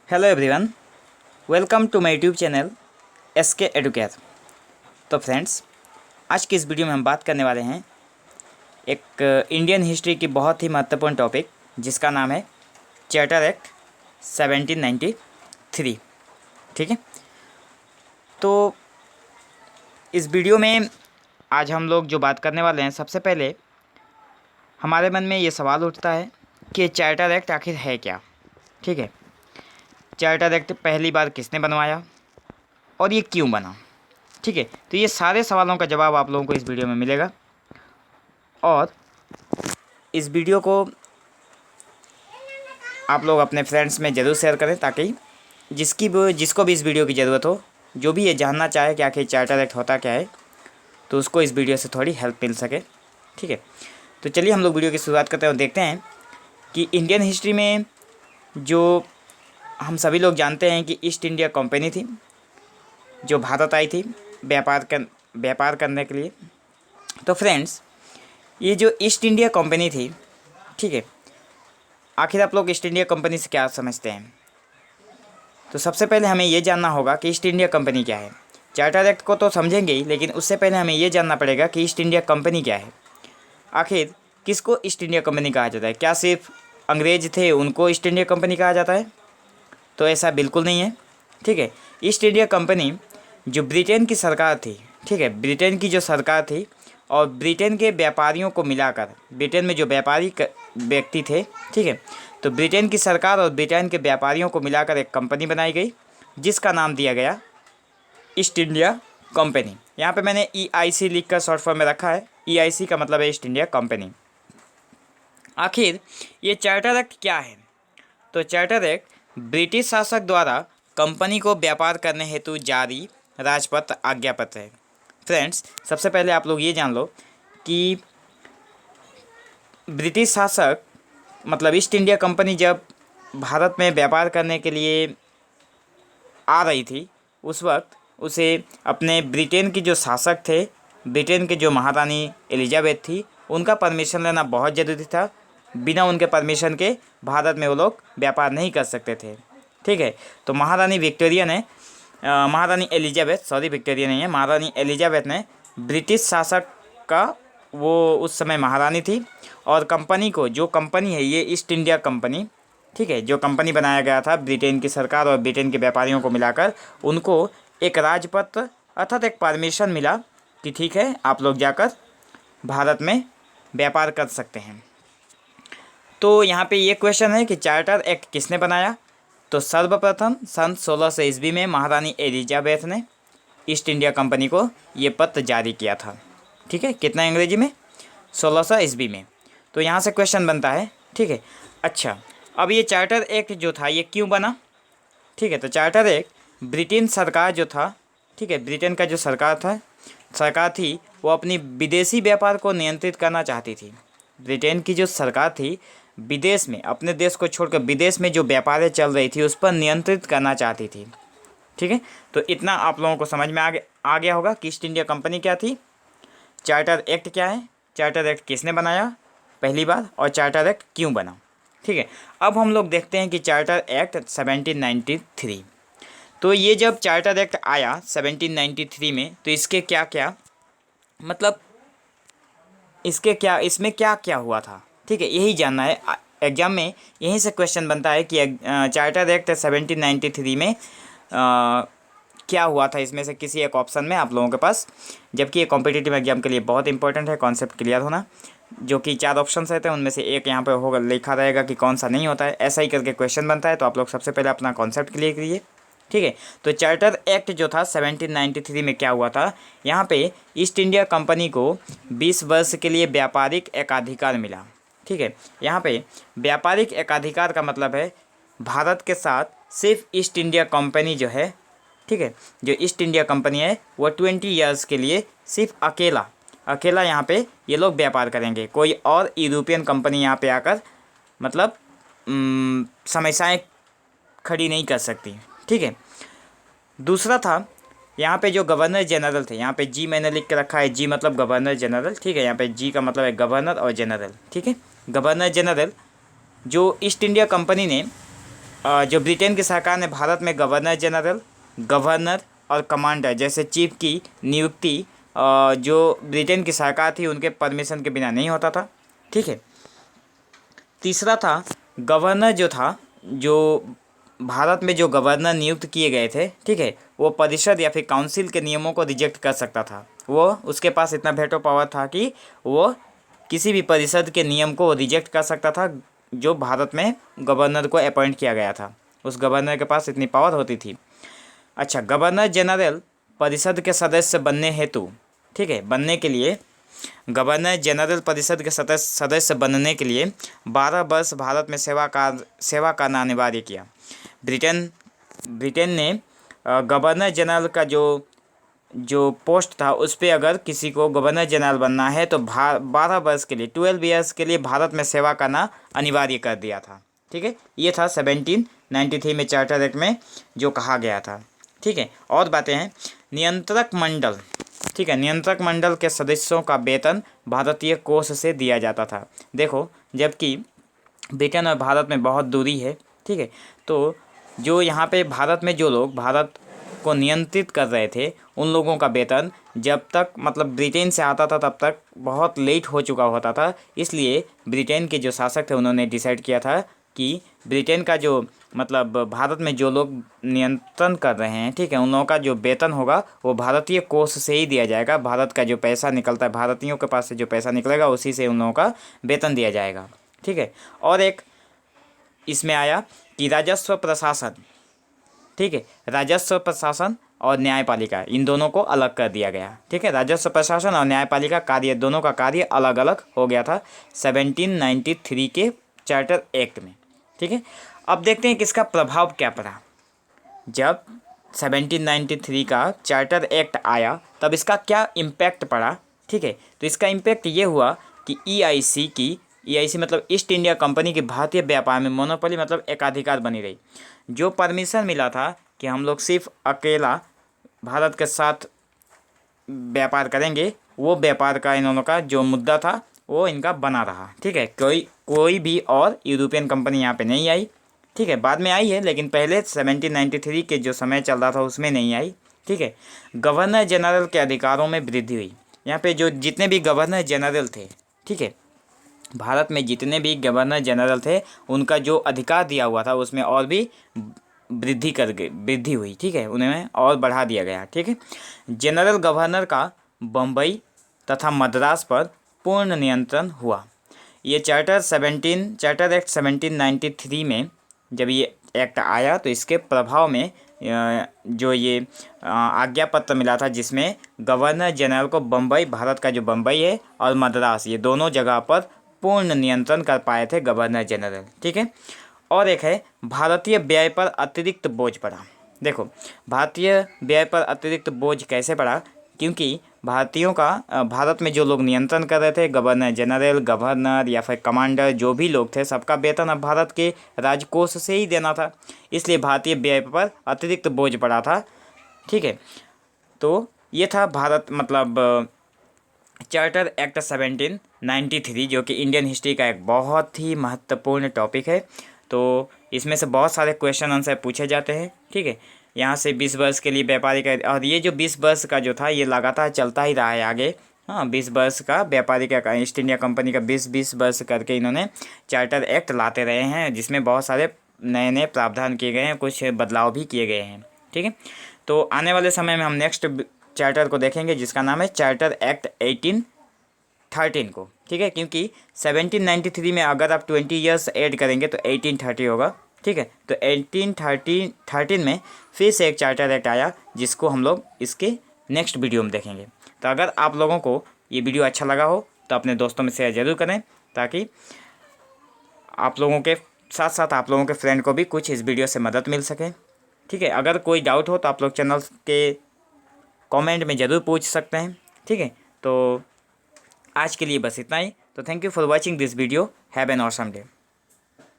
Hello everyone, welcome to my YouTube channel SK Educare. तो friends, आज की इस वीडियो में हम बात करने वाले हैं एक इंडियन हिस्ट्री की बहुत ही महत्वपूर्ण टॉपिक जिसका नाम है चार्टर एक्ट 1793। ठीक है, तो इस वीडियो में आज हम लोग जो बात करने वाले हैं, सबसे पहले हमारे मन में ये सवाल उठता है कि चार्टर एक्ट आखिर है क्या। ठीक है, चार्टर एक्ट पहली बार किसने बनवाया और ये क्यों बना। ठीक है, तो ये सारे सवालों का जवाब आप लोगों को इस वीडियो में मिलेगा और इस वीडियो को आप लोग अपने फ्रेंड्स में ज़रूर शेयर करें ताकि जिसको भी इस वीडियो की ज़रूरत हो, जो भी ये जानना चाहे कि आखिर चार्टर एक्ट होता क्या है, तो उसको इस वीडियो से थोड़ी हेल्प मिल सके। ठीक है, तो चलिए हम लोग वीडियो की शुरुआत करते हैं और देखते हैं कि इंडियन हिस्ट्री में जो हम सभी लोग जानते हैं कि ईस्ट इंडिया कंपनी थी जो भारत आई थी व्यापार करने के लिए। तो फ्रेंड्स, ये जो ईस्ट इंडिया कंपनी थी, ठीक है, आखिर आप लोग ईस्ट इंडिया कंपनी से क्या समझते हैं। तो सबसे पहले हमें ये जानना होगा कि ईस्ट इंडिया कंपनी क्या है। चार्टर एक्ट को तो समझेंगे ही, लेकिन उससे पहले हमें ये जानना पड़ेगा कि ईस्ट इंडिया कंपनी क्या है। आखिर किसको ईस्ट इंडिया कंपनी कहा जाता है? क्या सिर्फ अंग्रेज थे उनको ईस्ट इंडिया कंपनी कहा जाता है? तो ऐसा बिल्कुल नहीं है। ठीक है, ईस्ट इंडिया कंपनी जो ब्रिटेन की सरकार थी, ठीक है, ब्रिटेन की जो सरकार थी और ब्रिटेन के व्यापारियों को मिलाकर, ब्रिटेन में जो व्यापारी व्यक्ति थे, ठीक है, तो ब्रिटेन की सरकार और ब्रिटेन के व्यापारियों को मिलाकर एक कंपनी बनाई गई जिसका नाम दिया गया ईस्ट इंडिया कंपनी। यहाँ पे मैंने EIC लिख कर शॉर्ट फॉर्म में रखा है। EIC का मतलब है ईस्ट इंडिया कंपनी। आखिर ये चार्टर एक्ट क्या है? तो चार्टर एक्ट ब्रिटिश शासक द्वारा कंपनी को व्यापार करने हेतु जारी राजपत्र आज्ञापत्र है। फ्रेंड्स, सबसे पहले आप लोग ये जान लो कि ब्रिटिश शासक मतलब ईस्ट इंडिया कंपनी जब भारत में व्यापार करने के लिए आ रही थी, उस वक्त उसे अपने ब्रिटेन की जो शासक थे, ब्रिटेन के जो महारानी एलिजाबेथ थी, उनका परमिशन लेना बहुत ज़रूरी था। बिना उनके परमिशन के भारत में वो लोग व्यापार नहीं कर सकते थे। ठीक है, तो महारानी विक्टोरिया ने महारानी एलिजाबेथ, सॉरी विक्टोरिया नहीं है, महारानी एलिजाबेथ ने ब्रिटिश शासक का, वो उस समय महारानी थी, और कंपनी को, जो कंपनी है ये ईस्ट इंडिया कंपनी, ठीक है, जो कंपनी बनाया गया था ब्रिटेन की सरकार और ब्रिटेन के व्यापारियों को मिलाकर, उनको एक राजपत्र अर्थात एक परमिशन मिला कि ठीक है, आप लोग जाकर भारत में व्यापार कर सकते हैं। तो यहाँ पे ये क्वेश्चन है कि चार्टर एक्ट किसने बनाया? तो सर्वप्रथम सन 1600 ईस्वी में महारानी एलिजाबेथ ने ईस्ट इंडिया कंपनी को ये पत्र जारी किया था। ठीक है, कितना अंग्रेजी में? 1600 ईस्वी में। तो यहाँ से क्वेश्चन बनता है, ठीक है, अच्छा अब ये चार्टर एक्ट जो था ये क्यों बना? ठीक है, तो चार्टर एक्ट ब्रिटेन सरकार जो था, ठीक है, ब्रिटेन का जो सरकार थी वो अपनी विदेशी व्यापार को नियंत्रित करना चाहती थी। ब्रिटेन की जो सरकार थी विदेश में, अपने देश को छोड़कर विदेश में जो व्यापारें चल रही थी उस पर नियंत्रित करना चाहती थी। ठीक है, तो इतना आप लोगों को समझ में आ गया होगा कि ईस्ट इंडिया कंपनी क्या थी, चार्टर एक्ट क्या है, चार्टर एक्ट किसने बनाया पहली बार, और चार्टर एक्ट क्यों बना। ठीक है, अब हम लोग देखते हैं कि चार्टर एक्ट 1793। तो ये जब चार्टर एक्ट आया 1793 में, तो इसके क्या क्या मतलब इसमें क्या क्या हुआ था, ठीक है, यही जानना है। एग्जाम में यहीं से क्वेश्चन बनता है कि चार्टर एक्ट 1793 में क्या हुआ था, इसमें से किसी एक ऑप्शन में आप लोगों के पास, जबकि ये कॉम्पिटिटिव एग्जाम के लिए बहुत इंपॉर्टेंट है कॉन्सेप्ट क्लियर होना, जो कि 4 ऑप्शन रहते हैं, उनमें से एक यहाँ पे होगा, लिखा रहेगा कि कौन सा नहीं होता है, ऐसा ही करके क्वेश्चन बनता है। तो आप लोग सबसे पहले अपना कॉन्सेप्ट क्लियर करिए। ठीक है, तो चार्टर एक्ट जो था 1793 में क्या हुआ था, यहाँ पे ईस्ट इंडिया कंपनी को 20 वर्ष के लिए व्यापारिक एकाधिकार मिला। ठीक है, यहाँ पे व्यापारिक एकाधिकार का मतलब है भारत के साथ सिर्फ ईस्ट इंडिया कंपनी जो है, ठीक है, जो ईस्ट इंडिया कंपनी है वो 20 ईयर्स के लिए सिर्फ अकेला यहाँ पे ये लोग व्यापार करेंगे। कोई और यूरोपियन कंपनी यहाँ पे आकर मतलब समस्याएं खड़ी नहीं कर सकती। ठीक है, दूसरा था यहाँ पे जो गवर्नर जनरल थे, यहाँ पे जी मैंने लिख के रखा है, जी मतलब गवर्नर जनरल। ठीक है, यहाँ पे जी का मतलब है गवर्नर और जनरल। ठीक है, गवर्नर जनरल जो ईस्ट इंडिया कंपनी ने जो ब्रिटेन की सरकार ने भारत में गवर्नर जनरल, गवर्नर और कमांडर जैसे चीफ की नियुक्ति जो ब्रिटेन की सरकार थी उनके परमिशन के बिना नहीं होता था। ठीक है। तीसरा था गवर्नर जो था, जो भारत में जो गवर्नर नियुक्त किए गए थे, ठीक है, वो परिषद या फिर काउंसिल के नियमों को रिजेक्ट कर सकता था। वो उसके पास इतना वेटो पावर था कि वो किसी भी परिषद के नियम को रिजेक्ट कर सकता था जो भारत में गवर्नर को अपॉइंट किया गया था। उस गवर्नर के पास इतनी पावर होती थी। अच्छा, गवर्नर जनरल परिषद के सदस्य बनने हेतु, ठीक है, बनने के लिए गवर्नर जनरल परिषद के सदस्य बनने के लिए 12 वर्ष भारत में सेवा करना अनिवार्य किया। ब्रिटेन ने गवर्नर जनरल का जो पोस्ट था उस पर अगर किसी को गवर्नर जनरल बनना है तो 12 वर्ष के लिए 12 ईयर्स के लिए भारत में सेवा करना अनिवार्य कर दिया था। ठीक है, ये था 1793 में चार्टर एक्ट में जो कहा गया था। ठीक है, और बातें हैं। नियंत्रक मंडल, ठीक है, नियंत्रक मंडल के सदस्यों का वेतन भारतीय कोष से दिया जाता था। देखो, जबकि ब्रिटेन और भारत में बहुत दूरी है, ठीक है, तो जो यहाँ पे भारत में जो लोग भारत को नियंत्रित कर रहे थे उन लोगों का वेतन जब तक मतलब ब्रिटेन से आता था तब तक बहुत लेट हो चुका होता था। इसलिए ब्रिटेन के जो शासक थे उन्होंने डिसाइड किया था कि ब्रिटेन का जो मतलब भारत में जो लोग नियंत्रण कर रहे हैं, ठीक है, उन लोगों का जो वेतन होगा वो भारतीय कोष से ही दिया जाएगा। भारत का जो पैसा निकलता है, भारतीयों के पास से जो पैसा निकलेगा उसी से उन लोगों का वेतन दिया जाएगा। ठीक है, और एक इसमें आया कि राजस्व प्रशासन, ठीक है, राजस्व प्रशासन और न्यायपालिका इन दोनों को अलग कर दिया गया। ठीक है, राजस्व प्रशासन और न्यायपालिका कार्य दोनों का कार्य अलग अलग हो गया था 1793 के चार्टर एक्ट में। ठीक है, अब देखते हैं कि इसका प्रभाव क्या पड़ा। जब 1793 का चार्टर एक्ट आया तब इसका क्या इम्पैक्ट पड़ा। ठीक है, तो इसका इम्पैक्ट ये हुआ कि ईआईसी मतलब ईस्ट इंडिया कंपनी की भारतीय व्यापार में मोनोपोली मतलब एकाधिकार बनी रही। जो परमिशन मिला था कि हम लोग सिर्फ अकेला भारत के साथ व्यापार करेंगे, वो व्यापार का इन लोगों का जो मुद्दा था वो इनका बना रहा। ठीक है, कोई भी और यूरोपियन कंपनी यहाँ पे नहीं आई। ठीक है, बाद में आई है लेकिन पहले 1793 के जो समय चल रहा था उसमें नहीं आई। ठीक है, गवर्नर जनरल के अधिकारों में वृद्धि हुई। यहाँ पे जो जितने भी गवर्नर जनरल थे, ठीक है, भारत में जितने भी गवर्नर जनरल थे उनका जो अधिकार दिया हुआ था उसमें और भी वृद्धि हुई। ठीक है, उन्हें और बढ़ा दिया गया। ठीक है, जनरल गवर्नर का बम्बई तथा मद्रास पर पूर्ण नियंत्रण हुआ। ये चार्टर एक्ट 1793 में जब ये एक्ट आया तो इसके प्रभाव में जो ये आज्ञा पत्र मिला था जिसमें गवर्नर जनरल को बम्बई, भारत का जो बम्बई है, और मद्रास, ये दोनों जगह पर पूर्ण नियंत्रण कर पाए थे गवर्नर जनरल। ठीक है, और एक है भारतीय व्यय पर अतिरिक्त बोझ पड़ा। देखो, भारतीय व्यय पर अतिरिक्त बोझ कैसे पड़ा, क्योंकि भारतीयों का भारत में जो लोग नियंत्रण कर रहे थे, गवर्नर जनरल, गवर्नर या फिर कमांडर, जो भी लोग थे, सबका वेतन अब भारत के राजकोष से ही देना था। इसलिए भारतीय व्यय पर अतिरिक्त बोझ पड़ा था। ठीक है, तो ये था भारत मतलब चार्टर एक्ट 1793 जो कि इंडियन हिस्ट्री का एक बहुत ही महत्वपूर्ण टॉपिक है। तो इसमें से बहुत सारे क्वेश्चन आंसर पूछे जाते हैं। ठीक है, यहाँ से 20 वर्ष के लिए व्यापारी का, और ये जो 20 वर्ष का जो था ये लगातार चलता ही रहा है आगे। हाँ, 20 वर्ष का व्यापारी का, ईस्ट इंडिया कंपनी का 20 वर्ष करके इन्होंने चार्टर एक्ट लाते रहे हैं जिसमें बहुत सारे नए नए प्रावधान किए गए हैं, कुछ बदलाव भी किए गए हैं। ठीक है, तो आने वाले समय में हम नेक्स्ट चार्टर को देखेंगे जिसका नाम है चार्टर एक्ट 1813 को। ठीक है, क्योंकि 1793 में अगर आप 20 ईयर्स ऐड करेंगे तो 1830 होगा। ठीक है, तो 1813 में फिर से एक चार्टर एक्ट आया जिसको हम लोग इसके नेक्स्ट वीडियो में देखेंगे। तो अगर आप लोगों को ये वीडियो अच्छा लगा हो तो अपने दोस्तों में शेयर ज़रूर करें ताकि आप लोगों के साथ साथ आप लोगों के फ्रेंड को भी कुछ इस वीडियो से मदद मिल सके। ठीक है, अगर कोई डाउट हो तो आप लोग चैनल के कमेंट में ज़रूर पूछ सकते हैं। ठीक है, तो आज के लिए बस इतना ही। तो thank you for watching this video. Have an awesome day.